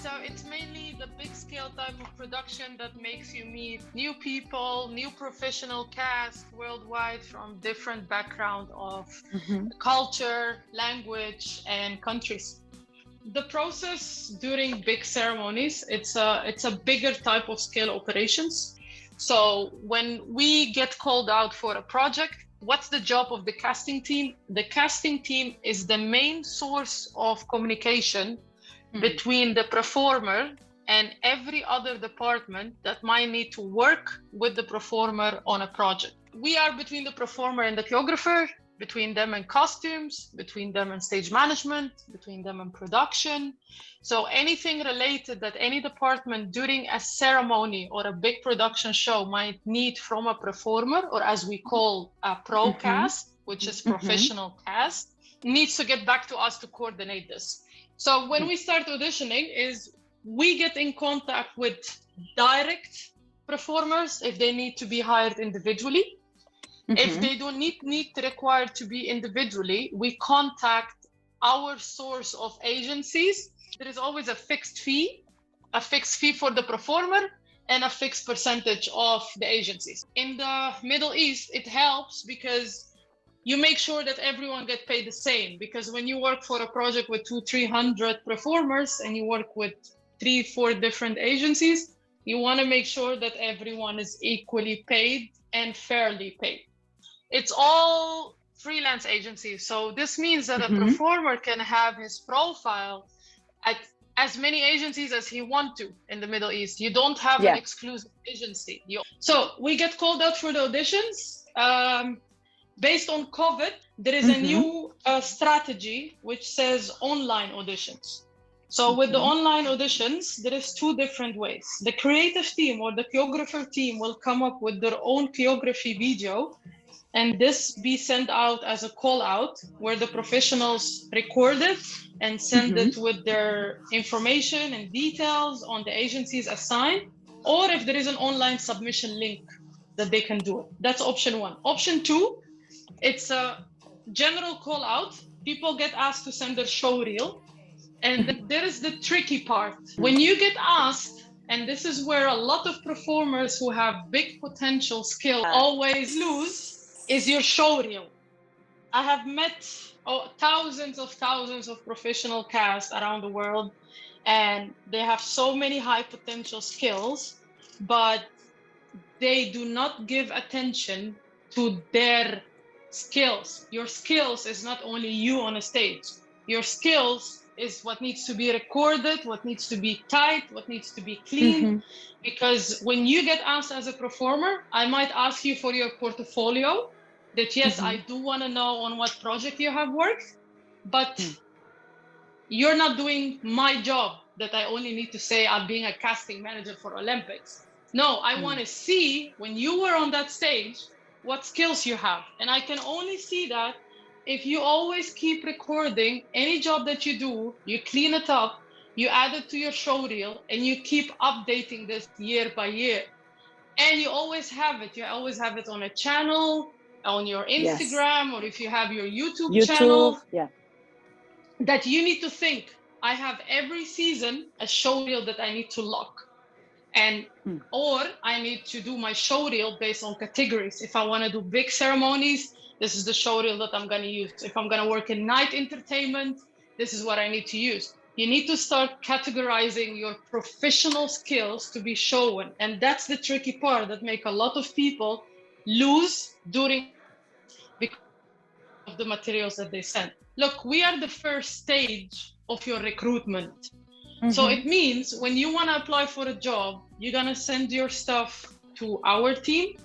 It's mainly the big scale type of production that makes you meet new people, new professional cast worldwide from different background of culture, language, and countries. The process during big ceremonies, it's a bigger type of scale operations. So when we get called out for a project, what's the job of the casting team? The casting team is the main source of communication between the performer and every other department that might need to work with the performer on a project. We are between the performer and the choreographer, between them and costumes, between them and stage management, between them and production. So anything related that any department during a ceremony or a big production show might need from a performer, or as we call a pro cast, which is professional cast, needs to get back to us to coordinate this. So when we start auditioning is we get in contact with direct performers if they need to be hired individually. If they don't need required to be individually, we contact our source of agencies. There is always a fixed fee for the performer and a fixed percentage of the agencies. In the Middle East, it helps because you make sure that everyone get paid the same, because when you work for a project with 200-300 performers and you work with 3-4 different agencies, you want to make sure that everyone is equally paid and fairly paid. It's all freelance agencies. So this means that a performer can have his profile at as many agencies as he wants to in the Middle East. You don't have an exclusive agency. So we get called out for the auditions. Based on COVID, there is a new strategy which says online auditions. So with the online auditions, there is 2 different ways. The creative team or the choreographer team will come up with their own choreography video, and this be sent out as a call out where the professionals record it and send it with their information and details on the agencies assigned, or if there is an online submission link that they can do it. That's option 1. Option 2, it's a general call out. People get asked to send their show reel. And then there is the tricky part. When you get asked, and this is where a lot of performers who have big potential skill always lose, is your show reel. I have met thousands of professional cast around the world, and they have so many high potential skills, but they do not give attention to their skills. Your skills is not only you on a stage. Your skills is what needs to be recorded, what needs to be tight, what needs to be clean. Because when you get asked as a performer, I might ask you for your portfolio that yes, I do want to know on what project you have worked, but you're not doing my job that I only need to say I'm being a casting manager for Olympics. No, I want to see when you were on that stage, what skills you have. And I can only see that if you always keep recording any job that you do, you clean it up, you add it to your show reel, and you keep updating this year by year. And you always have it. You always have it on a channel, on your Instagram, or if you have your YouTube channel, that you need to think, I have every season a show reel that I need to lock. And or I need to do my show reel based on categories. If I want to do big ceremonies, this is the show reel that I'm going to use. If I'm going to work in night entertainment, this is what I need to use. You need to start categorizing your professional skills to be shown. And that's the tricky part that make a lot of people lose during because of the materials that they send. Look, we are the first stage of your recruitment. So it means when you want to apply for a job, you're going to send your stuff to our team.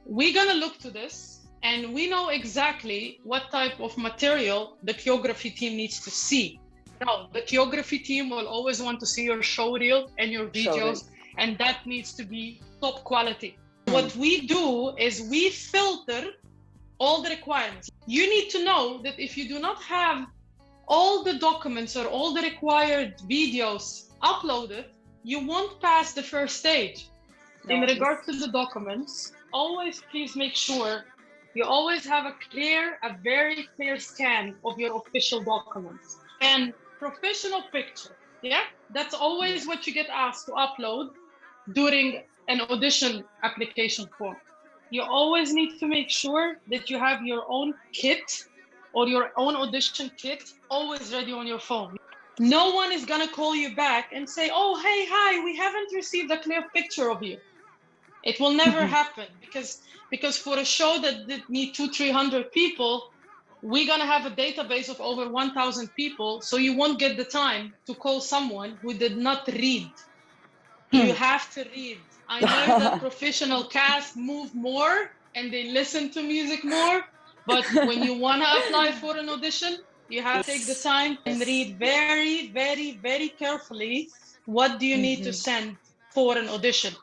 We're going to look to this, and we know exactly what type of material the choreography team needs to see. Now, the choreography team will always want to see your show reel and your videos, and that needs to be top quality. What we do is we filter all the requirements. You need to know that if you do not have all the documents or all the required videos uploaded, you won't pass the first stage. In regard to the documents, always please make sure you always have a very clear scan of your official documents and professional picture. That's always what you get asked to upload during an audition application form. You always need to make sure that you have your own kit or your own audition kit always ready on your phone. No one is gonna call you back and say, oh, hey, hi, we haven't received a clear picture of you. It will never happen because for a show that did need 200-300 people, we're gonna have a database of over 1,000 people, so you won't get the time to call someone who did not read. You have to read. I know that professional cast move more and they listen to music more, but when you wanna apply for an audition, you have to take the time and read very, very, very carefully what do you need to send for an audition.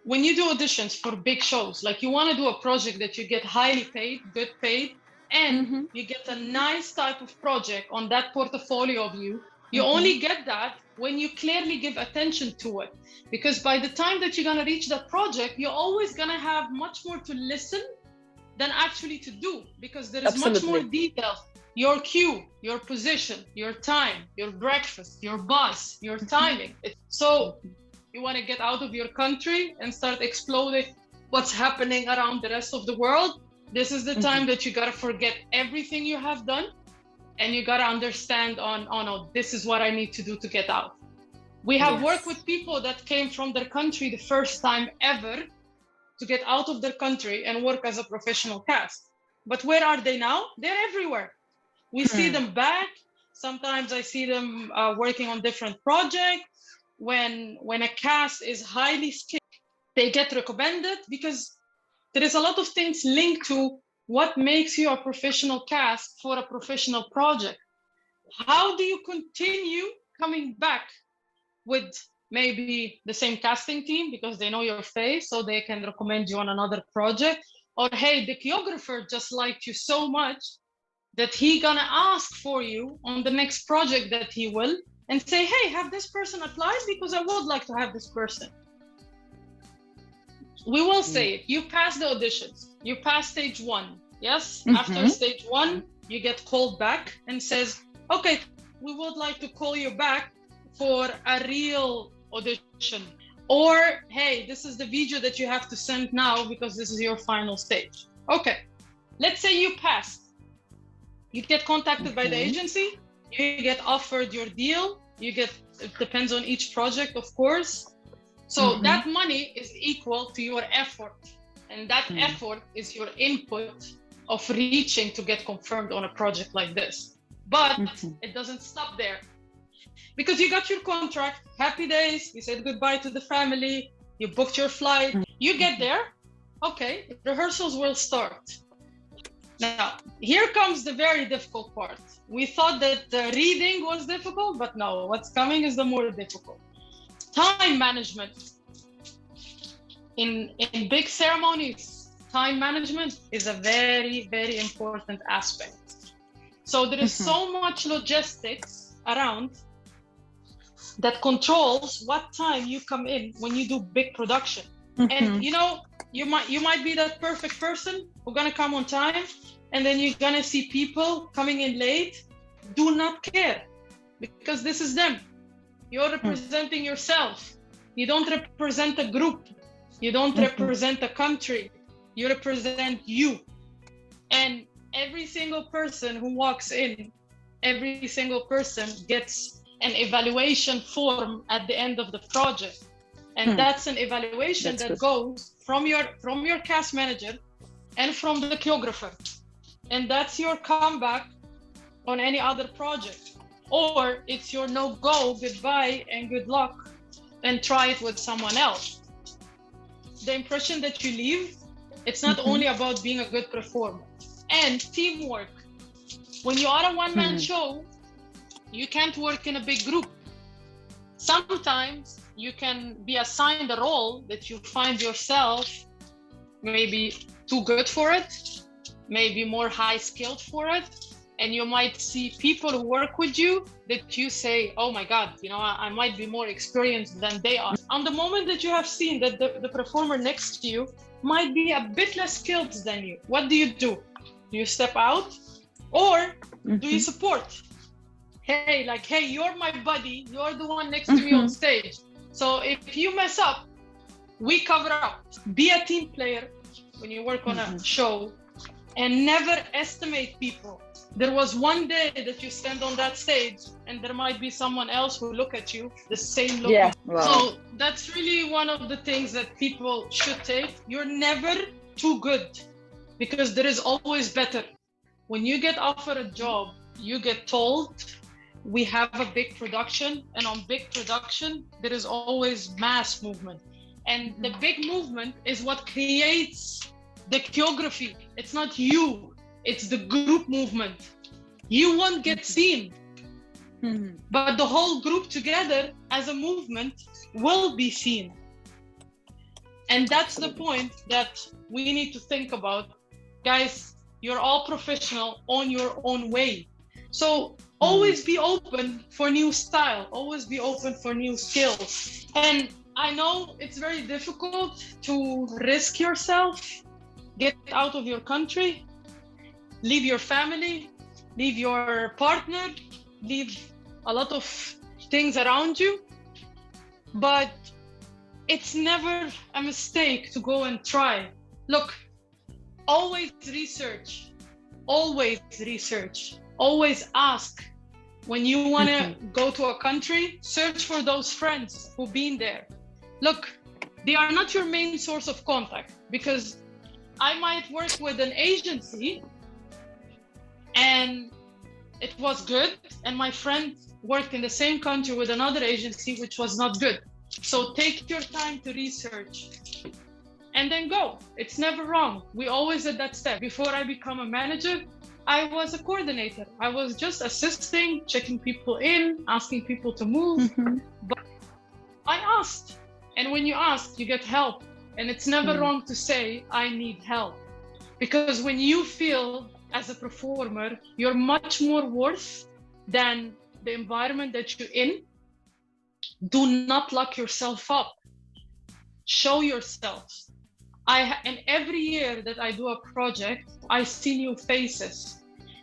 When you do auditions for big shows, like you want to do a project that you get highly paid, good paid, and you get a nice type of project on that portfolio of you, you only get that when you clearly give attention to it. Because by the time that you're going to reach that project, you're always going to have much more to listen than actually to do, because there is much more detail. Your cue, your position, your time, your breakfast, your bus, your timing. So you want to get out of your country and start exploring what's happening around the rest of the world. This is the time that you got to forget everything you have done, and you got to understand oh, this is what I need to do to get out. We have worked with people that came from their country the first time ever to get out of their country and work as a professional cast. But where are they now? They're everywhere. We see them back. Sometimes I see them working on different projects. When a cast is highly skilled, they get recommended because there is a lot of things linked to what makes you a professional cast for a professional project. How do you continue coming back with maybe the same casting team because they know your face, so they can recommend you on another project? Or, hey, the choreographer just liked you so much that he gonna ask for you on the next project that he will, and say, hey, have this person applied because I would like to have this person. We will say it. You pass the auditions. You pass stage 1. Yes? After stage 1, you get called back and says, okay, we would like to call you back for a real audition. Or, hey, this is the video that you have to send now because this is your final stage. Okay. Let's say you passed. You get contacted by the agency. You get offered your deal. It depends on each project, of course. So that money is equal to your effort. And that effort is your input of reaching to get confirmed on a project like this. But it doesn't stop there. Because you got your contract, happy days, you said goodbye to the family, you booked your flight, you get there, okay, rehearsals will start. Now, here comes the very difficult part. We thought that the reading was difficult, but no, what's coming is the more difficult. Time management. In big ceremonies, time management is a very, very important aspect. So there is so much logistics around that controls what time you come in when you do big production. And you might be that perfect person who's gonna come on time, and then you're gonna see people coming in late. Do not care, because this is them. You're representing yourself. You don't represent a group. You don't represent a country. You represent you. And every single person who walks in, every single person gets an evaluation form at the end of the project. And that's an evaluation that goes from your cast manager and from the choreographer. And that's your comeback on any other project. Or it's your no-go, goodbye, and good luck, and try it with someone else. The impression that you leave, it's not only about being a good performer. And teamwork. When you are a one-man show, you can't work in a big group. Sometimes you can be assigned a role that you find yourself maybe too good for it, maybe more high-skilled for it, and you might see people who work with you that you say, oh my God, I might be more experienced than they are. On the moment that you have seen that the performer next to you might be a bit less skilled than you, what do? Do you step out, or do you support? hey, like, hey, you're my buddy, you're the one next to me on stage. So if you mess up, we cover up. Be a team player when you work on a show, and never estimate people. There was one day that you stand on that stage and there might be someone else who look at you the same look. Yeah. Wow. So that's really one of the things that people should take. You're never too good, because there is always better. When you get offered a job, you get told, we have a big production, and on big production, there is always mass movement. And the big movement is what creates the choreography. It's not you, it's the group movement. You won't get seen, but the whole group together as a movement will be seen. And that's the point that we need to think about. Guys, you're all professional on your own way. So always be open for new style, always be open for new skills. And I know it's very difficult to risk yourself, get out of your country, leave your family, leave your partner, leave a lot of things around you. But it's never a mistake to go and try. Look, always research, always ask. When you want to go to a country, search for those friends who've been there. Look, they are not your main source of contact, because I might work with an agency and it was good, and my friend worked in the same country with another agency which was not good. So take your time to research and then go. It's never wrong. We always at that step. Before I become a manager, I was a coordinator. I was just assisting, checking people in, asking people to move. But I asked. And when you ask, you get help. And it's never wrong to say, I need help. Because when you feel as a performer, you're much more worth than the environment that you're in, do not lock yourself up. Show yourself. And every year that I do a project, I see new faces.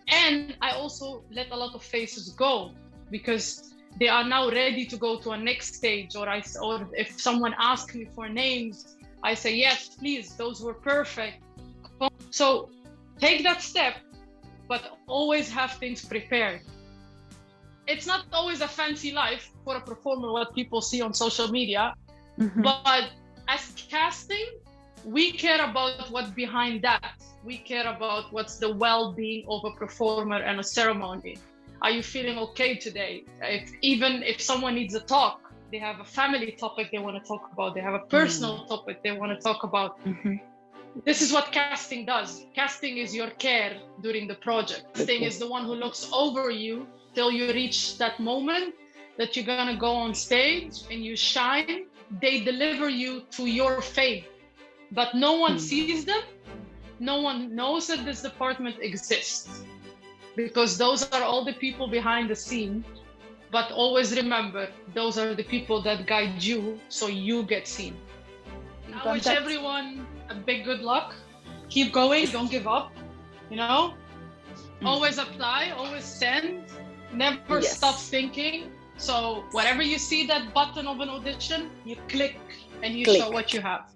And I also let a lot of faces go, because they are now ready to go to a next stage. Or if someone asks me for names, I say, yes, please, those were perfect. So take that step, but always have things prepared. It's not always a fancy life for a performer, what people see on social media, but as casting, we care about what's behind that. We care about what's the well-being of a performer and a ceremony. Are you feeling okay today? Even if someone needs a talk, they have a family topic they want to talk about, they have a personal topic they want to talk about. This is what casting does. Casting is your care during the project. Casting is the one who looks over you till you reach that moment that you're gonna go on stage and you shine. They deliver you to your fame, but no one sees them. No one knows that this department exists, because those are all the people behind the scene. But always remember, those are the people that guide you so you get seen. I wish everyone a big good luck. Keep going, don't give up, you know? Always apply, always send, never stop thinking. So whatever you see that button of an audition, you click and you show what you have.